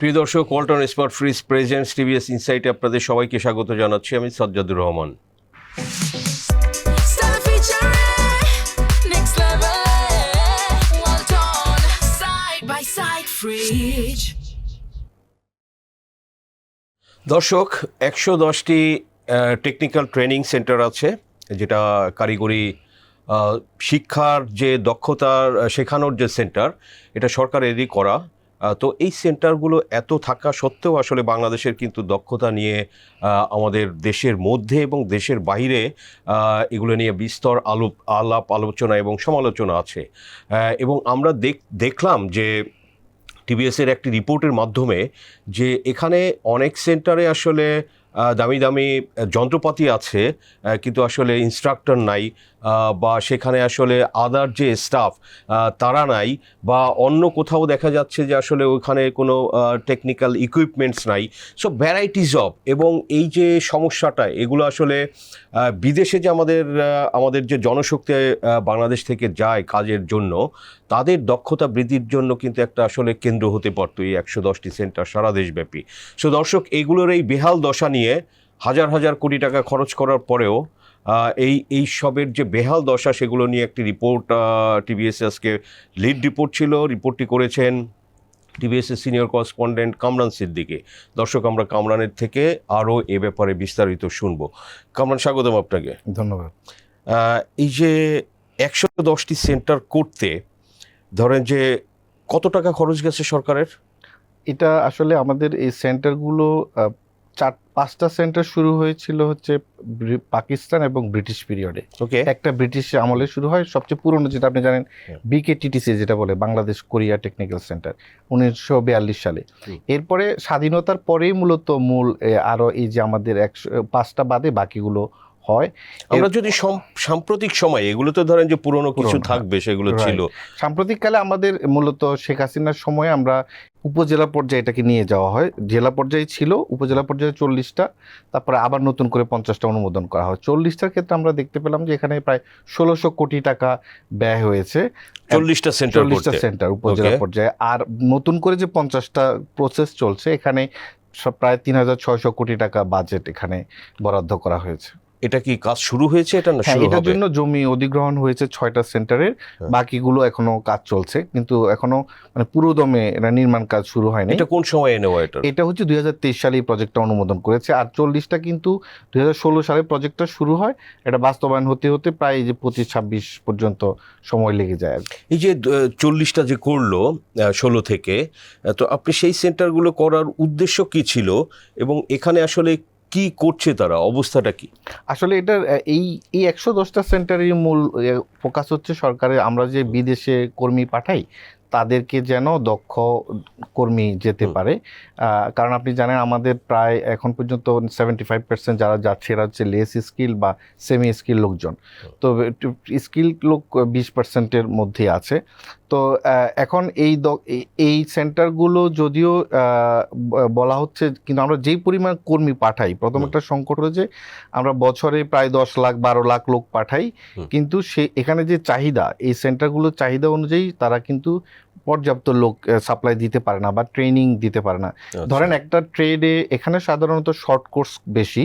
প্রিয় দর্শক, Walton smart fridge presents TVS ইনসাইটে আপনাদের সবাইকে স্বাগত জানাচ্ছি। আমি সাজ্জাদুর রহমান। দর্শক, 110টি টেকনিক্যাল ট্রেনিং সেন্টার আছে, যেটা কারিগরি শিক্ষার যে দক্ষতার শেখানোর যে সেন্টার, এটা সরকারেরই করা। তো এই সেন্টারগুলো এত থাকা সত্ত্বেও আসলে বাংলাদেশের কিন্তু দক্ষতা নিয়ে আমাদের দেশের মধ্যে এবং দেশের বাইরে এগুলো নিয়ে বিস্তর আলাপ আলোচনা এবং সমালোচনা আছে। এবং আমরা দেখলাম যে টিবিএসের একটি রিপোর্টের মাধ্যমে যে এখানে অনেক সেন্টারে আসলে দামি দামি যন্ত্রপাতি আছে, কিন্তু আসলে ইনস্ট্রাক্টর নাই, বা সেখানে আসলে আদার যে স্টাফ তারা নাই, বা অন্য কোথাও দেখা যাচ্ছে যে আসলে ওখানে কোনো টেকনিক্যাল ইকুইপমেন্টস নাই। সো ভ্যারাইটিস অফ, এবং এই যে সমস্যাটা, এগুলো আসলে বিদেশে যে আমাদের যে জনশক্তি বাংলাদেশ থেকে যায় কাজের জন্য, তাদের দক্ষতা বৃদ্ধির জন্য কিন্তু একটা আসলে কেন্দ্র হতে পারতো এই 110টি সেন্টার সারা দেশব্যাপী। সো দর্শক, এইগুলোর এই বেহাল দশা নিয়ে হাজার হাজার কোটি টাকা খরচ করার পরেও এই সবের যে বেহাল দশা, সেগুলো নিয়ে একটি রিপোর্ট টিবিএস আজকে লিড রিপোর্ট ছিল। রিপোর্টটি করেছেন টিবিএসের সিনিয়র করেসপন্ডেন্ট কামরান সিদ্দিকী। দর্শক, আমরা কামরানের থেকে আরও এ ব্যাপারে বিস্তারিত শুনব। কামরান, স্বাগতম আপনাকে। ধন্যবাদ। এই যে 110টি সেন্টার করতে ধরেন যে কত টাকা খরচ গেছে সরকারের? এটা আসলে আমাদের এই সেন্টারগুলো 4-5টা সেন্টার শুরু হয়েছিল হচ্ছে পাকিস্তান এবং ব্রিটিশ পিরিয়ডে। ওকে, একটা ব্রিটিশ আমলে শুরু হয়, সবচেয়ে পুরনো যেটা আপনি জানেন বিকেটিটিসি যেটা বলে বাংলাদেশ কোরিয়া টেকনিক্যাল সেন্টার, 1942 সালে। এরপরে স্বাধীনতার পরেই মূলত মূল আরও এই যে আমাদের 5টা বাদে বাকিগুলো হয়। আমরা যদি সাম্প্রতিক সময়, এগুলো তো ধরেন যে পুরনো কিছু থাকবে, সেগুলো ছিল। সাম্প্রতিককালে আমাদের মূলত শেখ হাসিনার সময় আমরা উপজেলা পর্যায়ে এটাকে নিয়ে যাওয়া হয়। জেলা পর্যায়ে ছিল, উপজেলা পর্যায়ে 40টা, তারপরে আবার নতুন করে 50টা অনুমোদন করা হয়। 40টার ক্ষেত্রে আমরা দেখতে পেলাম যে এখানে প্রায় 1600 কোটি টাকা ব্যয় হয়েছে 40টা সেন্টার উপজেলা পর্যায়ে। আর নতুন করে যে 50টা প্রসেস চলছে, এখানে প্রায় 3600 কোটি টাকা বাজেট এখানে বরাদ্দ করা হয়েছে। এটা কি কাজ শুরু হয়েছে? এটা না, এটার জন্য জমি অধিগ্রহণ হয়েছে 6টা সেন্টারের, বাকিগুলো এখনো কাজ চলছে, কিন্তু এখনো মানে পুরোদমে এটা নির্মাণ কাজ শুরু হয়নি। এটা কোন সময়ে নেওয়া? এটা হচ্ছে 2023 সালে এই প্রজেক্টটা অনুমোদন করেছে। আর 40টা কিন্তু 2016 সালে প্রজেক্টটা শুরু হয়। এটা বাস্তবায়ন হতে হতে প্রায় যে 25-26 পর্যন্ত সময় লেগে যায়। এই যে 40টা যে করলো 16 থেকে, তো আপনি সেই সেন্টারগুলো করার উদ্দেশ্য কি ছিল, এবং এখানে আসলে কি করছে তারা, অবস্থাটা কি? আসলে এটার এই 110টা সেন্টারের মূল ফোকাস হচ্ছে সরকারের, আমরা যে বিদেশে কর্মী পাঠাই তাদেরকে যেন দক্ষ কর্মী যেতে পারে। কারণ আপনি জানেন আমাদের প্রায় এখন পর্যন্ত 75% যারা যাচ্ছে এরা হচ্ছে লেস স্কিল বা সেমি স্কিল লোকজন। তো স্কিল লোক 20%-এর মধ্যে আছে। তো এখন এই সেন্টারগুলো যদিও বলা হচ্ছে, কিন্তু আমরা যেই পরিমাণ কর্মী পাঠাই, প্রথম একটা সংকট হলো যে আমরা বছরে প্রায় 10 লাখ 12 লাখ লোক পাঠাই, কিন্তু এখানে যে চাহিদা, এই সেন্টারগুলোর চাহিদা অনুযায়ী তারা কিন্তু পর্যাপ্ত লোক সাপ্লাই দিতে পারে না বা ট্রেনিং দিতে পারে না। ধরেন একটা ট্রেডে এখানে সাধারণত শর্ট কোর্স বেশি,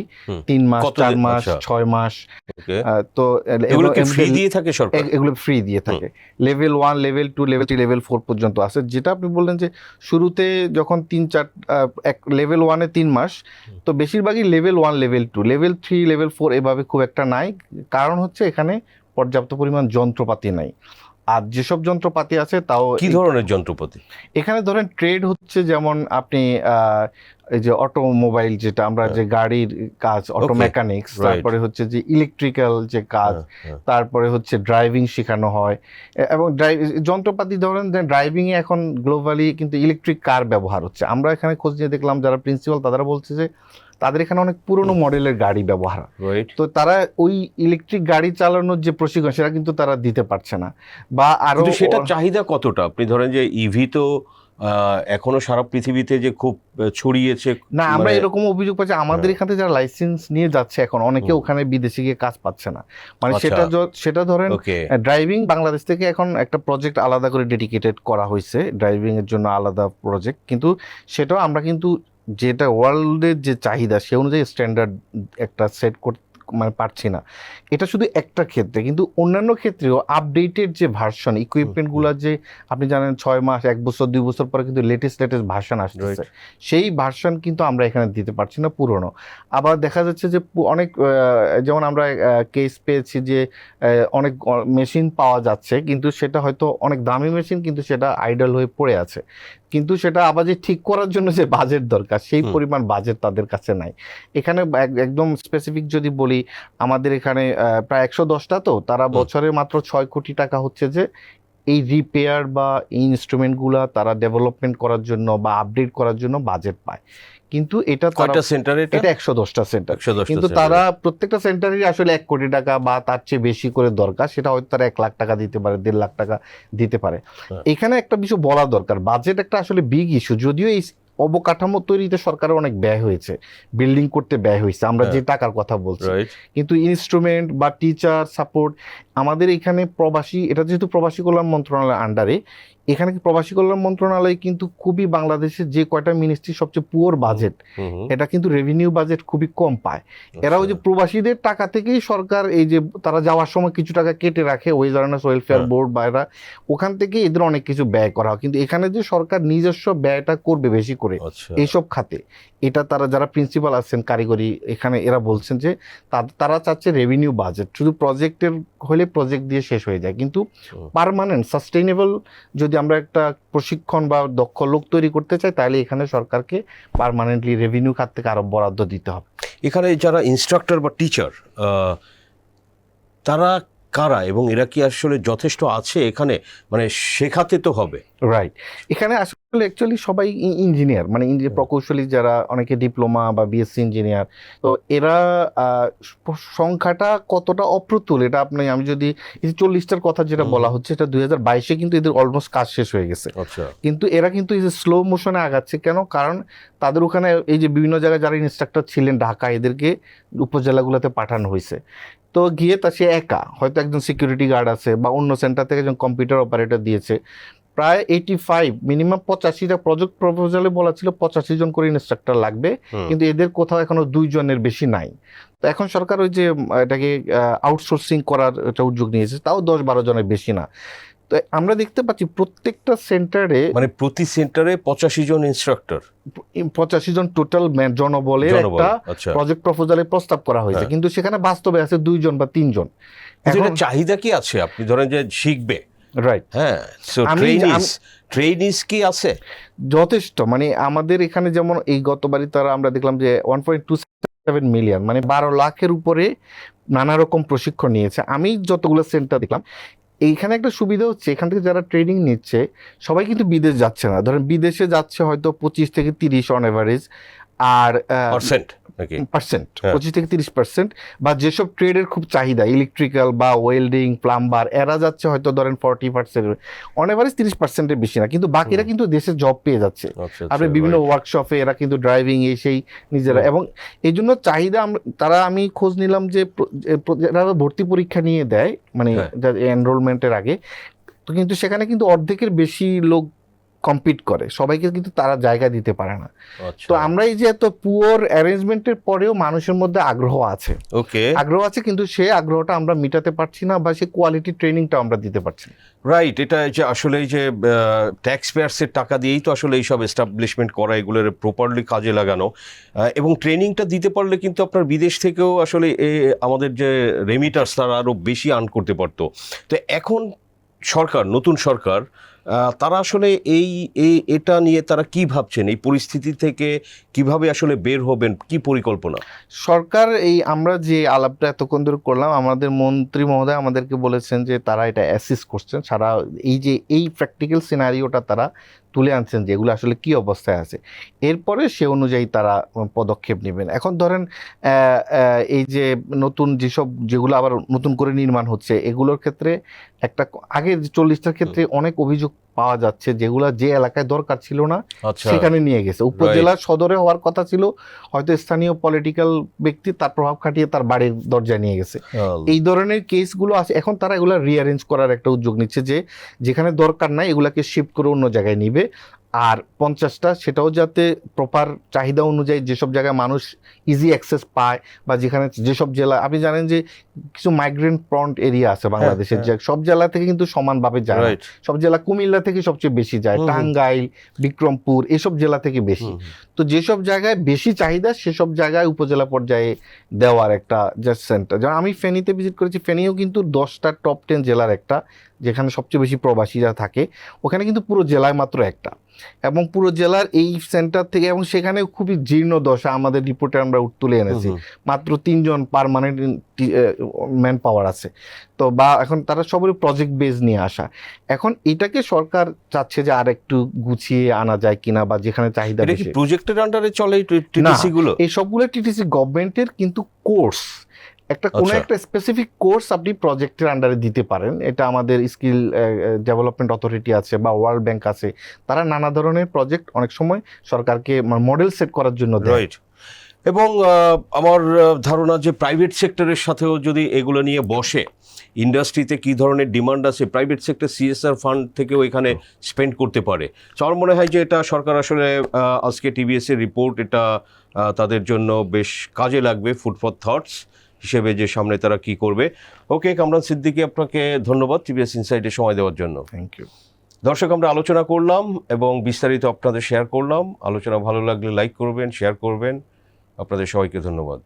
3 মাস 4 মাস 6 মাস। তো এগুলো ফ্রি দিয়ে থাকে সরকার? এগুলো ফ্রি দিয়ে থাকে। লেভেল 1, লেভেল 2, লেভেল 3, লেভেল 4 পর্যন্ত আছে। যেটা আপনি বললেন যে শুরুতে যখন 3-4 লেভেল 1-এ 3 মাস, তো বেশিরভাগই লেভেল 1, লেভেল 2, লেভেল 3, লেভেল 4 এভাবে খুব একটা নাই। কারণ হচ্ছে এখানে পর্যাপ্ত পরিমাণ যন্ত্রপাতি নাই। আর যেসব যন্ত্রপাতি আছে তাও কি ধরনের যন্ত্রপাতি এখানে ধরেন ট্রেড হচ্ছে, যেমন আপনি এই যে অটোমোবাইল, যেটা আমরা যে গাড়ির কাজ, অটো মেকানিক্স, তারপরে হচ্ছে যে ইলেকট্রিক্যাল যে কাজ, তারপরে হচ্ছে ড্রাইভিং শেখানো হয়। এবং যন্ত্রপাতি ধরেন ড্রাইভিংয়ে এখন গ্লোবালি কিন্তু ইলেকট্রিক কার ব্যবহার হচ্ছে। আমরা এখানে খোঁজ নিয়ে দেখলাম যারা প্রিন্সিপাল তারা বলছে যে তাদের এখানে অনেক পুরনো মডেলের গাড়ি ব্যবহার, তো তারা ওই ইলেকট্রিক গাড়ি চালানোর যে প্রশিক্ষণ সেটা কিন্তু তারা দিতে পারছে না। বা আরো সেটা চাহিদা কতটা? আপনি ধরেন যে ইভি তো এখনো সারা পৃথিবীতে যে খুব ছড়িয়েছে, না, আমরা মানে এরকম অভিযোগ পাচ্ছি আমাদের এখান থেকে যারা লাইসেন্স নিয়ে যাচ্ছে এখন অনেকে ওখানে বিদেশে গিয়ে কাজ পাচ্ছে না। মানে আচ্ছা। সেটা ধরেন ওকে। ড্রাইভিং বাংলাদেশ থেকে এখন একটা প্রজেক্ট আলাদা করে ডেডিকেটেড করা হয়েছে ড্রাইভিং এর জন্য আলাদা প্রজেক্ট, কিন্তু সেটাও আমরা কিন্তু যেটা ওয়ার্ল্ডের যে চাহিদা সে অনুযায়ী স্ট্যান্ডার্ড একটা সেট করতে মানে পারছি না। এটা শুধু একটা ক্ষেত্রে, কিন্তু অন্যান্য ক্ষেত্রেও আপডেটেড যে ভার্সন ইকুইপমেন্টগুলো যে আপনি জানেন 6 মাস 1 বছর 2 বছর পরে কিন্তু লেটেস্ট ভার্সন আসতেছে, সেই ভার্সন কিন্তু আমরা এখানে দিতে পারছি না পুরনো। আবার দেখা যাচ্ছে যে অনেক যেমন আমরা কেস পেয়েছি যে অনেক মেশিন পাওয়া যাচ্ছে কিন্তু সেটা হয়তো অনেক দামি মেশিন কিন্তু সেটা আইডল হয়ে পড়ে আছে, কিন্তু সেটা আবার যে ঠিক করার জন্য যে বাজেট দরকার সেই পরিমাণ বাজেট তাদের কাছে নাই। এখানে একদম স্পেসিফিক যদি বলি, আমাদের এখানে প্রায় 110টা, তো তারা বছরে মাত্র 6 কোটি টাকা হচ্ছে যে এই রিপেয়ার বা ইনস্ট্রুমেন্টগুলা তারা ডেভেলপমেন্ট করার জন্য বা আপডেট করার জন্য বাজেট পায়। কিন্তু এটা কয়টা সেন্টার? এটা 110টা সেন্টার, 110টা কিন্তু সেন্টার। তারা প্রত্যেকটা সেন্টারই আসলে 1 কোটি টাকা বা তার চেয়ে বেশি করে দরকার, সেটা হয়তো তারা 1 লাখ টাকা দিতে পারে, 1.5 লাখ টাকা দিতে পারে। এখানে একটা বিষয় বলা দরকার, বাজেট একটা আসলে বিগ ইস্যু। যদিও এই অবকাঠামো তৈরিতে সরকারের অনেক ব্যয় হয়েছে, বিল্ডিং করতে ব্যয় হয়েছে, আমরা যে টাকার কথা বলছি, কিন্তু ইনস্ট্রুমেন্ট বা টিচার সাপোর্ট আমাদের এখানে প্রবাসী, এটা যেহেতু প্রবাসী কল্যাণ মন্ত্রণালয়ের আন্ডারে, এখানে প্রবাসী কল্যাণ মন্ত্রণালয় কিন্তু খুবই বাংলাদেশের যে কয়টা মিনিস্ট্রি সবচেয়ে পুয়ার বাজেট, এটা কিন্তু রেভিনিউ বাজেট খুবই কম পায়। এরা ওই যে প্রবাসীদের টাকা থেকেই সরকার এই যে তারা যাওয়ার সময় কিছু টাকা কেটে রাখে ওয়েজারনেস ওয়েলফেয়ার বোর্ড বা এরা, ওখান থেকে এদের অনেক কিছু ব্যয় করা হয়, কিন্তু এখানে যে সরকার নিজস্ব ব্যয়টা করবে বেশি করে এইসব খাতে, এটা তারা যারা প্রিন্সিপাল আছেন কারিগরি এখানে এরা বলছেন যে তারা চাচ্ছে রেভিনিউ বাজেট, শুধু প্রজেক্টের হলে প্রজেক্ট দিয়ে শেষ হয়ে যায়, কিন্তু পার্মানেন্ট সাস্টেইনেবল যদি আমরা একটা প্রশিক্ষণ বা দক্ষ লোক তৈরি করতে চাই তাহলে এখানে সরকারকে পার্মানেন্টলি রেভিনিউ খাত থেকে আরো বরাদ্দ দিতে হবে। এখানে যারা ইনস্ট্রাক্টর বা টিচার তারা কারা এবং এরা কি আসলে যথেষ্ট আছে এখানে, মানে শেখাতে তো হবে? রাইট, এখানে আসলে অ্যাকচুয়ালি সবাই ইঞ্জিনিয়ার, মানে প্রকৌশলী যারা, অনেকে ডিপ্লোমা বা বিএসসি ইঞ্জিনিয়ার, তো এরা সংখ্যাটা কতটা অপ্রতুল এটা আমি যদি এই 40টার কথা যেটা বলা হচ্ছে, এটা 2022-এ কিন্তু এদের অলমোস্ট কাজ শেষ হয়ে গেছে, কিন্তু এরা কিন্তু এই যে স্লো মোশনে আগাচ্ছে কেন, কারণ তাদের ওখানে এই যে বিভিন্ন জায়গায় যারা ইনস্ট্রাক্টর ছিলেন ঢাকা, এদেরকে উপজেলাগুলোতে পাঠানো হয়েছে, তো গিয়ে তা সে একা, হয়তো একজন সিকিউরিটি গার্ড আছে বা অন্য সেন্টার থেকে একজন কম্পিউটার অপারেটর দিয়েছে, প্রায় 85 মিনিমাম 85টা প্রজেক্ট প্রপোজালে বলা ছিল 85 জন করে ইনস্ট্রাক্টর লাগবে, কিন্তু এদের কোথাও এখনো 2 জনের বেশি নাই। তো এখন সরকার ওই যে এটাকে আউটসোর্সিং করার একটা উদ্যোগ নিয়েছে, তাও 10-12 জনের বেশি না। তো আমরা দেখতে পাচ্ছি প্রত্যেকটা সেন্টারে, মানে প্রতি সেন্টারে 85 জন ইনস্ট্রাক্টর, 85 জন টোটাল জনবলের একটা প্রজেক্ট প্রপোজালে প্রস্তাব করা হয়েছে, কিন্তু সেখানে বাস্তবে আছে 2 জন বা 3 জন। এখন চাহিদা কি আছে? আপনি ধরেন যে শিখবে, রাইট, হ্যাঁ, সো ট্রেনিস কি আছে? যথেষ্ট, মানে আমাদের এখানে যেমন এই গতবারই তারা আমরা দেখলাম যে 1.27 মিলিয়ন, মানে 12 লাখের উপরে নানা রকম প্রশিক্ষণ নিয়েছে। আমি যতগুলো সেন্টার দেখলাম, এইখানে একটা সুবিধা হচ্ছে এখান থেকে যারা ট্রেনিং নিচ্ছে সবাই কিন্তু বিদেশ যাচ্ছে না, ধরেন বিদেশে যাচ্ছে হয়তো 25 থেকে 30 অন এভারেজ, আর পার্সেন্ট 25 থেকে 30%, বা যেসব ট্রেডের খুব চাহিদা ইলেকট্রিক্যাল বা ওয়েল্ডিং প্লাম্বার, এরা যাচ্ছে হয়তো ধরেন 40%, অন এভারেজ 30%-এর বেশি না, কিন্তু বাকিরা কিন্তু দেশে জব পেয়ে যাচ্ছে। আপনি বিভিন্ন ওয়ার্কশপে এরা কিন্তু ড্রাইভিং এই সেই নিজেরা, এবং এই জন্য চাহিদা তারা, আমি খোঁজ নিলাম যে যারা ভর্তি পরীক্ষা নিয়ে দেয় মানে এনরোলমেন্টের আগে, তো কিন্তু সেখানে কিন্তু অর্ধেকের বেশি লোক কম্পিট করে, সবাইকে কিন্তু তারা জায়গা দিতে পারে না। তো আমরা এই যে এত পুয়ার অ্যারেঞ্জমেন্টের পরেও মানুষের মধ্যে আগ্রহ আছে, কিন্তু সে আগ্রহটা আমরা মিটাতে পারছি না, বা সে কোয়ালিটি ট্রেনিংটা আমরা দিতে পারছি না। রাইট, এটা যে আসলে এই যে ট্যাক্স পেয়ার্সের টাকা দিয়েই তো আসলে এইসব এস্টাবলিশমেন্ট করা, এগুলোর প্রপারলি কাজে লাগানো এবং ট্রেনিংটা দিতে পারলে কিন্তু আপনার বিদেশ থেকেও আসলে আমাদের যে রেমিটার্স তারা আরও বেশি আর্ন করতে পারতো। তো এখন নতুন সরকার তারা আসলে এটা নিয়ে তারা কি ভাবছেন, এই পরিস্থিতি থেকে কিভাবে আসলে বের হবেন, কি পরিকল্পনা সরকার? এই আমরা যে আলাপটা এতক্ষণ ধরে করলাম, আমাদের মন্ত্রী মহোদয় আমাদেরকে বলেছেন যে তারা এটা অ্যাসিস্ট করছেন, সারা এই প্র্যাকটিক্যাল সিনারিওটা তারা তুলে আনছেন যে এগুলো আসলে কি অবস্থায় আছে, এরপরে সে অনুযায়ী তারা পদক্ষেপ নেবেন। এখন ধরেন এই যে নতুন যেগুলো আবার নতুন করে নির্মাণ হচ্ছে, এগুলোর ক্ষেত্রে একটা আগে 40টার ক্ষেত্রে অনেক অভিযোগ পাওয়া যাচ্ছে, যেগুলা যে এলাকায় দরকার ছিল না আচ্ছা, সেখানে নিয়ে গেছে। উপজেলা সদরে হওয়ার কথা ছিল, হয়তো স্থানীয় পলিটিক্যাল ব্যক্তি তার প্রভাব খাটিয়ে তার বাড়ির দরজায় নিয়ে গেছে। এই ধরনের কেসগুলো আছে, এখন তারা এগুলো রিঅ্যারেঞ্জ করার একটা উদ্যোগ নিচ্ছে, যে যেখানে দরকার নাই এগুলাকে শিফট করে অন্য জায়গায় নিবে। আর 50টা সেটাও যাতে প্রপার চাহিদা অনুযায়ী যেসব জায়গায় মানুষ ইজি অ্যাক্সেস পায়, বা যেখানে যেসব জেলা, আপনি জানেন যে কিছু মাইগ্রেন্ট প্রন্ট এরিয়া আছে বাংলাদেশের, যে সব জেলা থেকে কিন্তু সমানভাবে যায় না। সব জেলা, কুমিল্লা থেকে সবচেয়ে বেশি যায়, টাঙ্গাইল, বিক্রমপুর এসব জেলা থেকে বেশি। তো যেসব জায়গায় বেশি চাহিদা সেসব জায়গায় উপজেলা পর্যায়ে দেওয়ার একটা জাস্ট সেন্টার। যেমন আমি ফেনীতে ভিজিট করেছি, ফেনীও কিন্তু 10টা টপ 10 জেলার একটা, যেখানে সবচেয়ে বেশি প্রবাসীরা থাকে। ওখানে কিন্তু পুরো জেলায় মাত্র একটা, এবং পুরো জেলার এই সেন্টার থেকে, এবং সেখানে খুবই জীর্ণ দশা, আমাদের রিপোর্টে আমরা তুলে এনেছি, মাত্র 3 জন পার্মানেন্ট ম্যান পাওয়ার আছে। তো বা এখন তারা সবাই প্রজেক্ট বেস নিয়ে আসা। এখন এটাকে সরকার চাচ্ছে যে আর একটু গুছিয়ে আনা যায় কিনা, বা যেখানে চাহিদা বেশি। প্রজেক্টের আন্ডারে চলে টিটিসি গুলো? এই সবগুলো টিটিসি গভর্নমেন্টের, কিন্তু কোর্স কোনো একটা স্পেসিফিক কোর্স আপনি প্রজেক্টের আন্ডারে দিতে পারেন। এটা আমাদের স্কিল ডেভেলপমেন্ট অথরিটি আছে বা ওয়ার্ল্ড ব্যাংক আছে, তারা নানা ধরনের প্রজেক্ট অনেক সময় সরকারকে মডেল সেট করার জন্য দেয়। এবং আমার ধারণা যে প্রাইভেট সেক্টরের সাথেও যদি এগুলো নিয়ে বসে, ইন্ডাস্ট্রিতে কী ধরনের ডিমান্ড আছে, প্রাইভেট সেক্টর সিএসআর ফান্ড থেকেও এখানে স্পেন্ড করতে পারে। তো আমার মনে হয় যে এটা সরকার আসলে আজকে টিবিএসের রিপোর্ট, এটা তাদের জন্য বেশ কাজে লাগবে, ফুড ফর থটস হিসেবে, যে সামনে তারা কি করবে। ওকে, কামরান সিদ্দিকী, আপনাকে ধন্যবাদ টিবিএস ইনসাইটে সময় দেওয়ার জন্য। Thank you. দর্শক, আমরা আলোচনা করলাম এবং বিস্তারিত আপনাদের শেয়ার করলাম। আলোচনা ভালো লাগলে লাইক করবেন, শেয়ার করবেন। আপনাদের সবাইকে ধন্যবাদ।